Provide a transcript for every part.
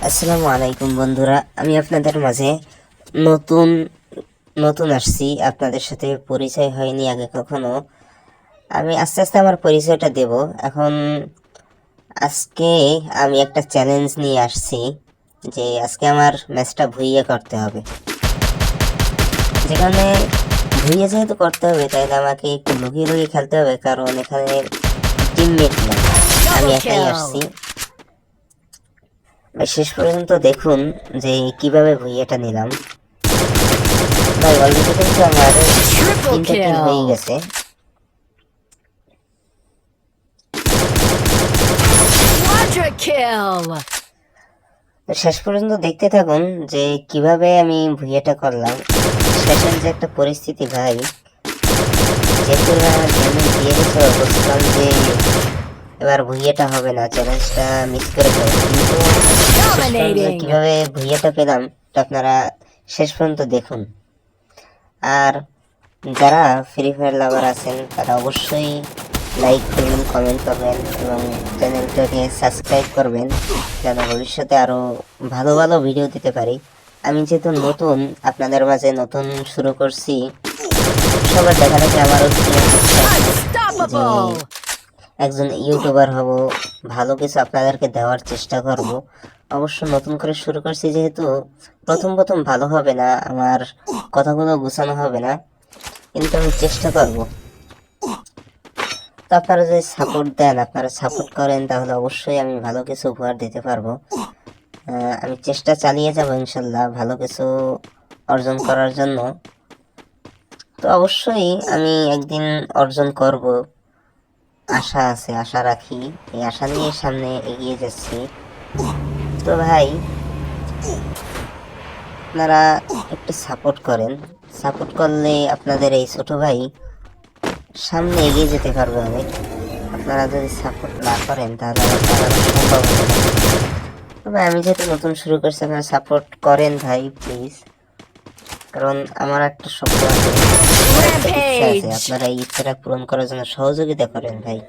আসসালামু আলাইকুম বন্ধুরা, আমি আপনাদের মাঝে নতুন নতুন আসছি। আপনাদের সাথে পরিচয় হয়নি আগে কখনো। আমি আস্তে আস্তে আমার পরিচয়টা দেব। এখন আজকে আমি একটা চ্যালেঞ্জ নিয়ে আসছি যে আজকে আমার ম্যাচটা ভুইয়ে করতে হবে। যেখানে ভুইয়ে যেহেতু করতে হবে, তাহলে আমাকে একটু লুকিয়ে লুকিয়ে খেলতে হবে, কারণ এখানে টিমমেট নেই, আমি একাই আসছি। শেষ পর্যন্ত দেখুন যে কিভাবে ভুইয়াটা নিলাম। ভাই অলরেডি কিন্তু আমার Triple 3টা কিল হয়ে kill! গেছে। Quadra kill! তো শেষ পর্যন্ত দেখতে থাকুন যে কিভাবে আমি ভুইয়াটা করলাম। শেষের যে একটা পরিস্থিতি ভাই, যেহেতু ড্যামেজ দিয়ে গেছে, বলছিলাম যে এবার ভুইয়াটা হবে না, চ্যালেঞ্জটা মিস করে ফেলবো, কিন্তু শেষ পর্যন্ত Dominating! কিভাবে ভুইয়াটা পেলাম তা আপনারা শেষ পর্যন্ত দেখুন। আর যারা ফ্রি ফায়ার লাভার আছেন তারা অবশ্যই লাইক করবেন, কমেন্ট করবেন এবং চ্যানেলটাকে সাবস্ক্রাইব করবেন, যেন ভবিষ্যতে আরও ভালো ভালো ভিডিও দিতে পারি। আমি যেহেতু নতুন, আপনাদের মাঝে নতুন শুরু করছি, সবার দেখা দেখে আমারও যে Unstoppable! একজন ইউটিউবার হব, ভালো কিছু আপনাদেরকে দেওয়ার চেষ্টা করব। অবশ্য নতুন করে শুরু করছি যেহেতু প্রথম প্রথম ভালো হবে না, আমার কথাগুলো গুছানো হবে না, কিন্তু আমি চেষ্টা করব। তো আপনারা যদি সাপোর্ট দেন, আপনারা সাপোর্ট করেন, তাহলে অবশ্যই আমি ভালো কিছু উপহার দিতে পারবো। আমি চেষ্টা চালিয়ে যাব ইনশাল্লাহ ভালো কিছু অর্জন করার জন্য। তো অবশ্যই আমি একদিন অর্জন করব, আশা আছে, আশা রাখি। এই আশা নিয়ে সামনে এগিয়ে যাচ্ছি। তো ভাই আপনারা একটু সাপোর্ট করেন, সাপোর্ট করলে আপনাদের এই ছোট ভাই সামনে এগিয়ে যেতে পারবে অনেক। আপনারা যদি সাপোর্ট না করেন তাহলে আমার দাঁড়ানো সম্ভব হবে না। তবে আমি যেহেতু নতুন শুরু করছি, আপনারা সাপোর্ট করেন ভাই প্লিজ, কারণ আমার একটা স্বপ্ন আছে, আমার একটা ইচ্ছা আছে, Rampage! আপনারা এই ইচ্ছাটা পূরণ করার জন্য সহযোগিতা করেন ভাই।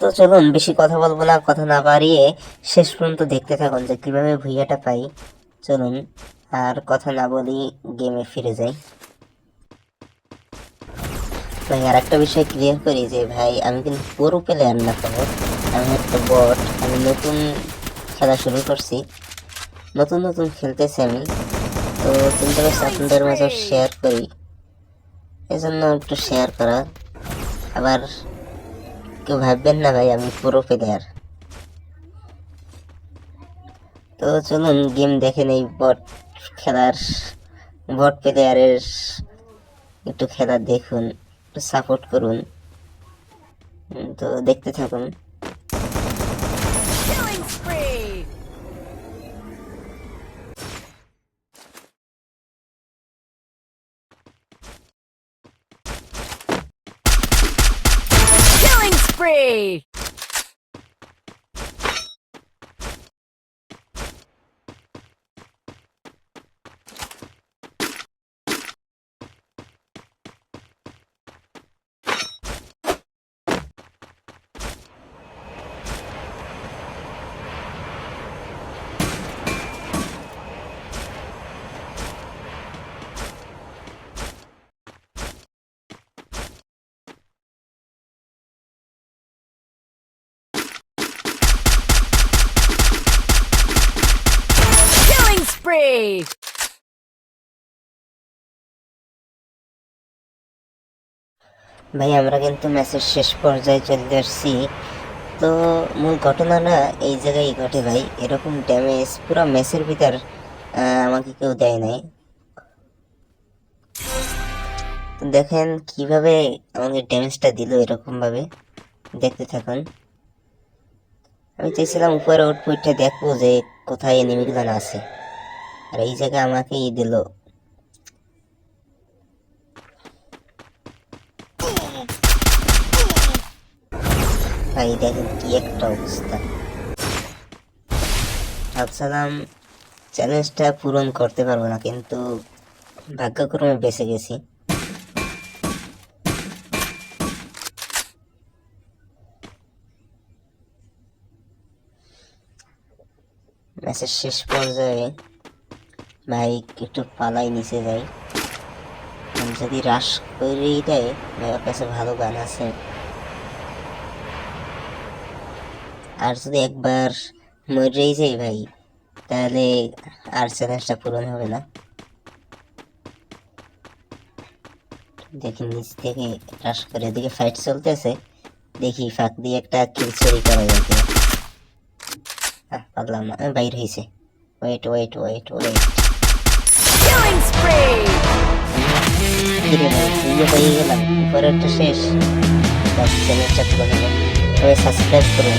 তো চলুন বেশি কথা বলবো না, কথা না বাড়িয়ে শেষ পর্যন্ত দেখতে থাকুন যে কিভাবে ভুইয়াটা পাই। চলুন আর কথা না বলি, গেমে ফিরে যাই। ভাই আর একটা বিষয় ক্লিয়ার করি যে ভাই আমি কিন্তু পুরো প্লেয়ার না, কোনো আমি একটা বট। আমি নতুন খেলা শুরু করছি, নতুন নতুন খেলতেছি আমি। তো চিন্তা করছি Killing আপনাদের মাঝেও spree! শেয়ার করি, এই জন্য একটু শেয়ার করা। আবার কেউ ভাববেন না ভাই আমি পুরো প্লেয়ার। তো চলুন গেম দেখেন, এই বট খেলার, বট প্লেয়ারের একটু খেলা দেখুন, একটু সাপোর্ট করুন। তো দেখতে থাকুন। Killing spree! Killing spree! Killing spree! ভাই আমরা কিন্তু ম্যাচের শেষ পর্যায়ে চলে আসছি। তো মূল ঘটনাটা এই জায়গায় ঘটে ভাই, এরকম ড্যামেজ পুরো ম্যাচের ভিতর আমাকে কেউ দেয় নাই। তো দেখেন কিভাবে আমাকে ড্যামেজটা দিল, এরকম ভাবে দেখতে থাকুন। আমি চাইছিলাম উপরে আউটপুটটা দেখবো যে কোথায় এনিমিগুলো আছে, আর এই জায়গায় আমাকেই দিল। ভাই দেখেন কি একটা অবস্থা। ভাবছিলাম চ্যালেঞ্জটা পূরণ করতে পারবো না, কিন্তু ভাগ্যক্রমে বেঁচে গেছি। ম্যাচের শেষ পর্যায়ে ভাই একটু পালাই নিচে যাই, যদি রাশ করেই দেয় ভাইয়ের কাছে ভালো গান আছে, আর যদি একবার মরেই যাই ভাই তাহলে আর চ্যালেঞ্জটা পূরণ হবে না। দেখি নিচ থেকে রাশ করে, এদিকে ফাইট চলতেছে, দেখি ফাঁক দিয়ে একটা কিল চুরি করা যায় কিনা। পারলাম না, বাইর হয়েছে। Wait wait wait wait, Killing spree. কিরে ভাই তুইও পেয়ে গেলাম, উপরেরটা শেষ, চ্যালেঞ্জটা পূরণ হলো। তবে সাবস্ক্রাইব করুন